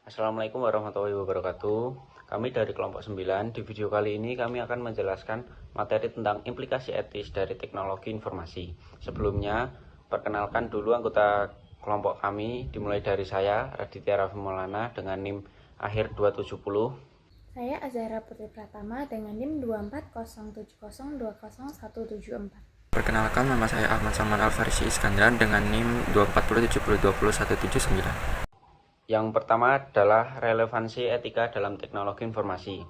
Assalamualaikum warahmatullahi wabarakatuh. Kami dari kelompok 9. Di video kali ini kami akan menjelaskan materi tentang implikasi etis dari teknologi informasi. Sebelumnya, perkenalkan dulu anggota kelompok kami, dimulai dari saya, Raditya Raffi Maulana dengan NIM akhir 270. Saya Azahra Putri Pratama dengan NIM 24070200174. Perkenalkan, nama saya Ahmad Salman Alfarisi Iskandar dengan NIM 24070202179. Yang pertama adalah relevansi etika dalam teknologi informasi.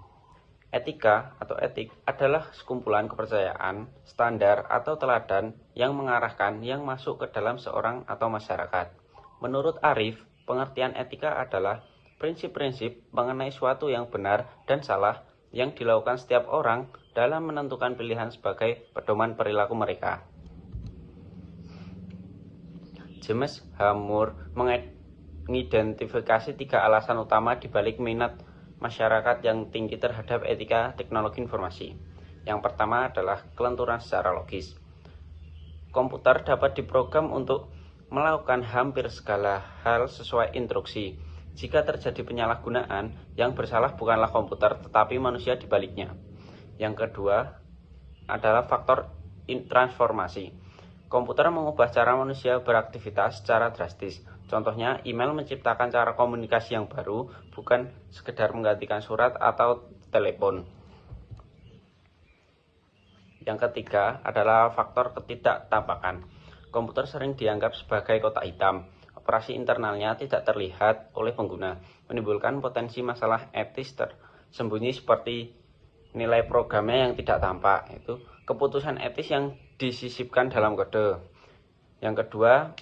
Etika atau etik adalah sekumpulan kepercayaan, standar atau teladan yang mengarahkan yang masuk ke dalam seorang atau masyarakat. Menurut Arif, pengertian etika adalah prinsip-prinsip mengenai suatu yang benar dan salah yang dilakukan setiap orang dalam menentukan pilihan sebagai pedoman perilaku mereka. James H. Moore mengidentifikasi 3 alasan utama dibalik minat masyarakat yang tinggi terhadap etika teknologi informasi. Yang pertama adalah kelenturan secara logis. Komputer dapat diprogram untuk melakukan hampir segala hal sesuai instruksi. Jika terjadi penyalahgunaan, yang bersalah bukanlah komputer tetapi manusia di baliknya. Yang kedua adalah faktor transformasi. Komputer mengubah cara manusia beraktivitas secara drastis. Contohnya, email menciptakan cara komunikasi yang baru, bukan sekedar menggantikan surat atau telepon. Yang ketiga adalah faktor ketidaktampakan. Komputer sering dianggap sebagai kotak hitam. Operasi internalnya tidak terlihat oleh pengguna, menimbulkan potensi masalah etis tersembunyi seperti nilai programnya yang tidak tampak, yaitu keputusan etis yang disisipkan dalam kode. Yang kedua,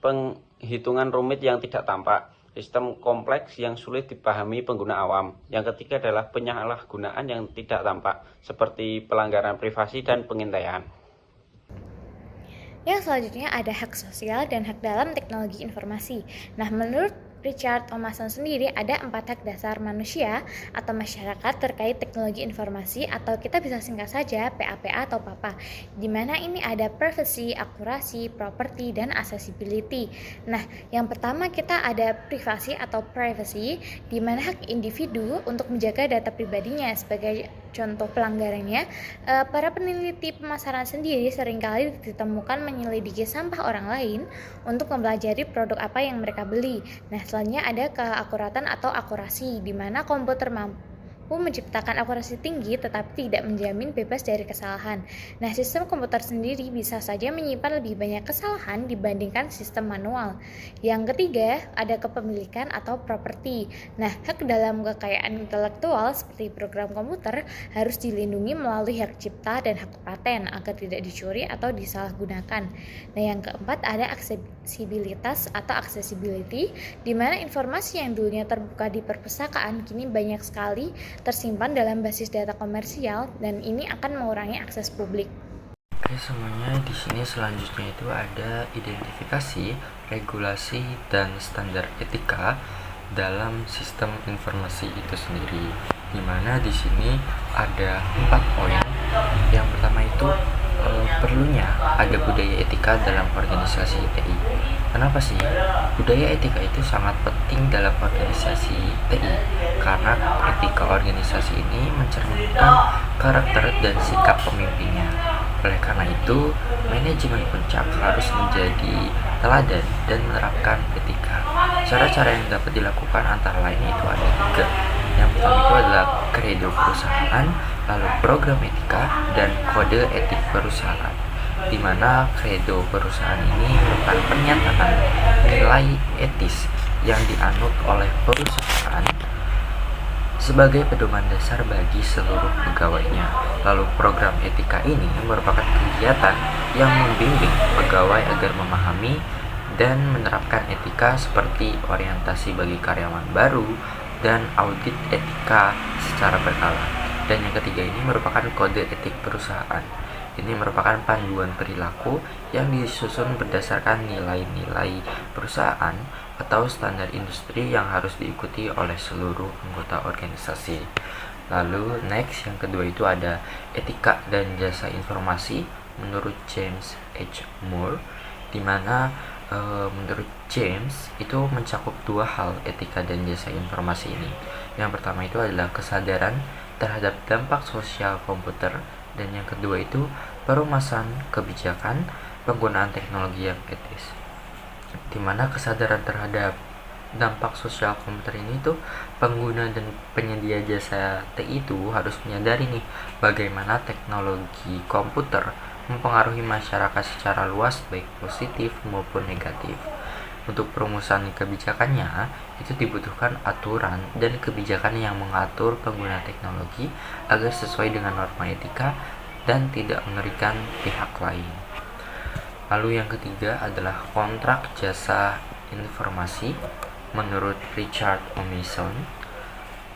penghitungan rumit yang tidak tampak, sistem kompleks yang sulit dipahami pengguna awam. Yang ketiga adalah penyalahgunaan yang tidak tampak, seperti pelanggaran privasi dan pengintaian. Yang selanjutnya ada hak sosial dan hak dalam teknologi informasi. Nah, menurut Richard Thomason sendiri ada 4 hak dasar manusia atau masyarakat terkait teknologi informasi, atau kita bisa singkat saja PAPA atau PAPA, di mana ini ada privacy, akurasi, property, dan accessibility. Nah, yang pertama kita ada privasi atau privacy, di mana hak individu untuk menjaga data pribadinya. Sebagai contoh pelanggarannya, para peneliti pemasaran sendiri seringkali ditemukan menyelidiki sampah orang lain untuk mempelajari produk apa yang mereka beli. Nah, selanjutnya ada keakuratan atau akurasi, di mana komputer mampu menciptakan akurasi tinggi tetapi tidak menjamin bebas dari kesalahan. Nah, sistem komputer sendiri bisa saja menyimpan lebih banyak kesalahan dibandingkan sistem manual. Yang ketiga, ada kepemilikan atau properti. Nah, hak dalam kekayaan intelektual seperti program komputer harus dilindungi melalui hak cipta dan hak paten agar tidak dicuri atau disalahgunakan. Nah, yang keempat ada aksesibilitas atau accessibility, di mana informasi yang dulunya terbuka di perpustakaan kini banyak sekali tersimpan dalam basis data komersial, dan ini akan mengurangi akses publik. Oke, semuanya di sini selanjutnya itu ada identifikasi, regulasi, dan standar etika dalam sistem informasi itu sendiri. Di mana di sini ada 4 poin. Yang pertama itu perlunya ada budaya etika dalam organisasi TI. Kenapa sih? Budaya etika itu sangat penting dalam organisasi TI karena etika organisasi ini mencerminkan karakter dan sikap pemimpinnya. Oleh karena itu, manajemen puncak harus menjadi teladan dan menerapkan etika. Cara-cara yang dapat dilakukan antara lain itu ada 3. Yang pertama itu adalah kredo perusahaan, lalu program etika, dan kode etik perusahaan. Di mana kredo perusahaan ini merupakan pernyataan nilai etis yang dianut oleh perusahaan sebagai pedoman dasar bagi seluruh pegawainya. Lalu program etika ini merupakan kegiatan yang membimbing pegawai agar memahami dan menerapkan etika seperti orientasi bagi karyawan baru dan audit etika secara berkala. Dan yang ketiga ini merupakan kode etik perusahaan. Ini merupakan panduan perilaku yang disusun berdasarkan nilai-nilai perusahaan atau standar industri yang harus diikuti oleh seluruh anggota organisasi. Lalu next, yang kedua itu ada etika dan jasa informasi menurut James H. Moore, di mana menurut James itu mencakup dua hal etika dan jasa informasi ini. Yang pertama itu adalah kesadaran terhadap dampak sosial komputer, dan yang kedua itu perumasan kebijakan penggunaan teknologi yang etis. Di mana kesadaran terhadap dampak sosial komputer ini tuh pengguna dan penyedia jasa TI itu harus menyadari nih bagaimana teknologi komputer mempengaruhi masyarakat secara luas baik positif maupun negatif. Untuk perumusan kebijakannya itu dibutuhkan aturan dan kebijakan yang mengatur pengguna teknologi agar sesuai dengan norma etika dan tidak merugikan pihak lain. Lalu yang ketiga adalah kontrak jasa informasi menurut Richard Omison,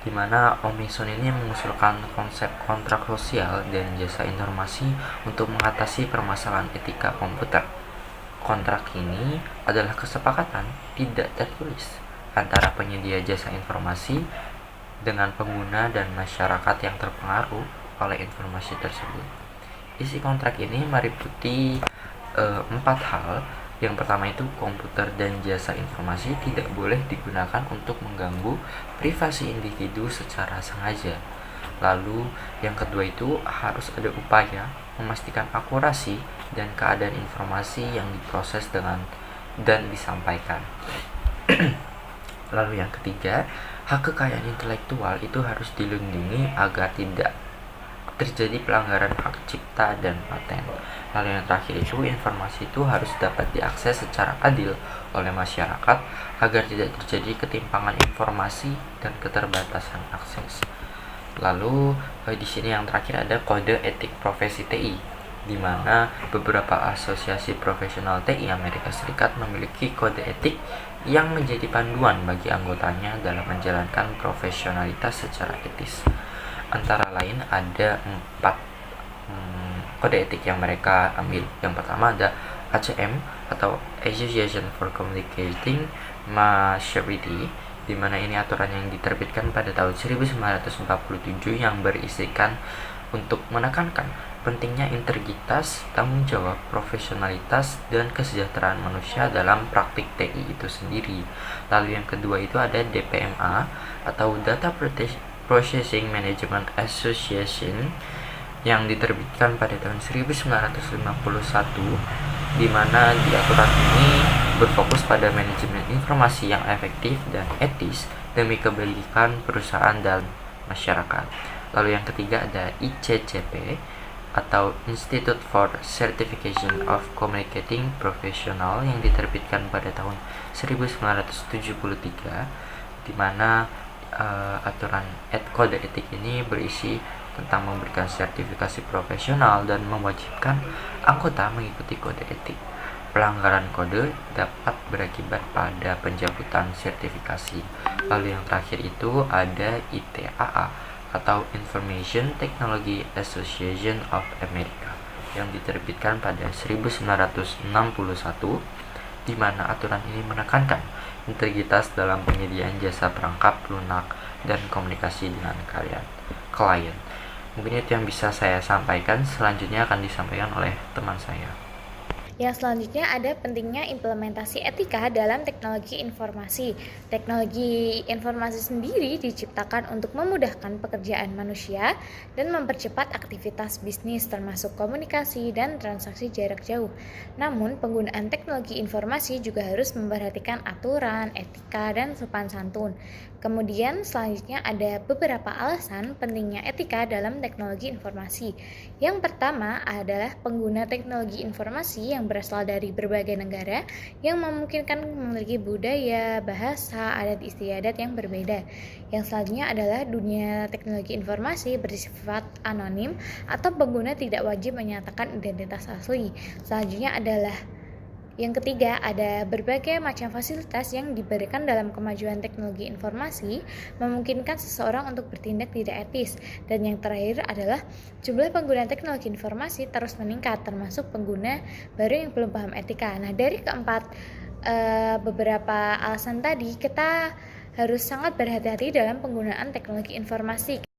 di mana Omison ini mengusulkan konsep kontrak sosial dan jasa informasi untuk mengatasi permasalahan etika komputer. Kontrak ini adalah kesepakatan tidak tertulis antara penyedia jasa informasi dengan pengguna dan masyarakat yang terpengaruh oleh informasi tersebut. Isi kontrak ini meliputi 4 hal. Yang pertama itu komputer dan jasa informasi tidak boleh digunakan untuk mengganggu privasi individu secara sengaja. Lalu yang kedua itu harus ada upaya memastikan akurasi dan keadaan informasi yang diproses dan disampaikan. Lalu yang ketiga, hak kekayaan intelektual itu harus dilindungi agar tidak terjadi pelanggaran hak cipta dan paten. Lalu yang terakhir itu informasi itu harus dapat diakses secara adil oleh masyarakat agar tidak terjadi ketimpangan informasi dan keterbatasan akses. Lalu di sini yang terakhir ada kode etik profesi TI, di mana beberapa asosiasi profesional TI Amerika Serikat memiliki kode etik yang menjadi panduan bagi anggotanya dalam menjalankan profesionalitas secara etis. Antara lain ada 4 kode etik yang mereka ambil. Yang pertama ada ACM atau Association for Communicating Maturity, di mana ini aturan yang diterbitkan pada tahun 1947 yang berisikan untuk menekankan pentingnya integritas, tanggung jawab, profesionalitas, dan kesejahteraan manusia dalam praktik TI itu sendiri. Lalu yang kedua itu ada DPMA atau Data Processing Management Association yang diterbitkan pada tahun 1951, di mana di aturan ini berfokus pada manajemen informasi yang efektif dan etis demi kebaikan perusahaan dan masyarakat. Lalu yang ketiga ada ICCP atau Institute for Certification of Communicating Professional yang diterbitkan pada tahun 1973, di mana aturan kode etik ini berisi tentang memberikan sertifikasi profesional dan mewajibkan anggota mengikuti kode etik. Pelanggaran kode dapat berakibat pada pencabutan sertifikasi. Lalu yang terakhir itu ada ITAA atau Information Technology Association of America yang diterbitkan pada 1961, di mana aturan ini menekankan integritas dalam penyediaan jasa perangkap lunak dan komunikasi dengan klien. Mungkin itu yang bisa saya sampaikan. Selanjutnya akan disampaikan oleh teman saya. Yang selanjutnya ada pentingnya implementasi etika dalam teknologi informasi. Teknologi informasi sendiri diciptakan untuk memudahkan pekerjaan manusia dan mempercepat aktivitas bisnis termasuk komunikasi dan transaksi jarak jauh. Namun, penggunaan teknologi informasi juga harus memperhatikan aturan, etika, dan sopan santun. Kemudian selanjutnya ada beberapa alasan pentingnya etika dalam teknologi informasi. Yang pertama adalah pengguna teknologi informasi yang berasal dari berbagai negara yang memungkinkan memiliki budaya, bahasa, adat istiadat yang berbeda. Yang selanjutnya adalah dunia teknologi informasi bersifat anonim atau pengguna tidak wajib menyatakan identitas asli. Selanjutnya adalah yang ketiga, ada berbagai macam fasilitas yang diberikan dalam kemajuan teknologi informasi memungkinkan seseorang untuk bertindak tidak etis. Dan yang terakhir adalah jumlah pengguna teknologi informasi terus meningkat, termasuk pengguna baru yang belum paham etika. Nah, dari keempat beberapa alasan tadi, kita harus sangat berhati-hati dalam penggunaan teknologi informasi.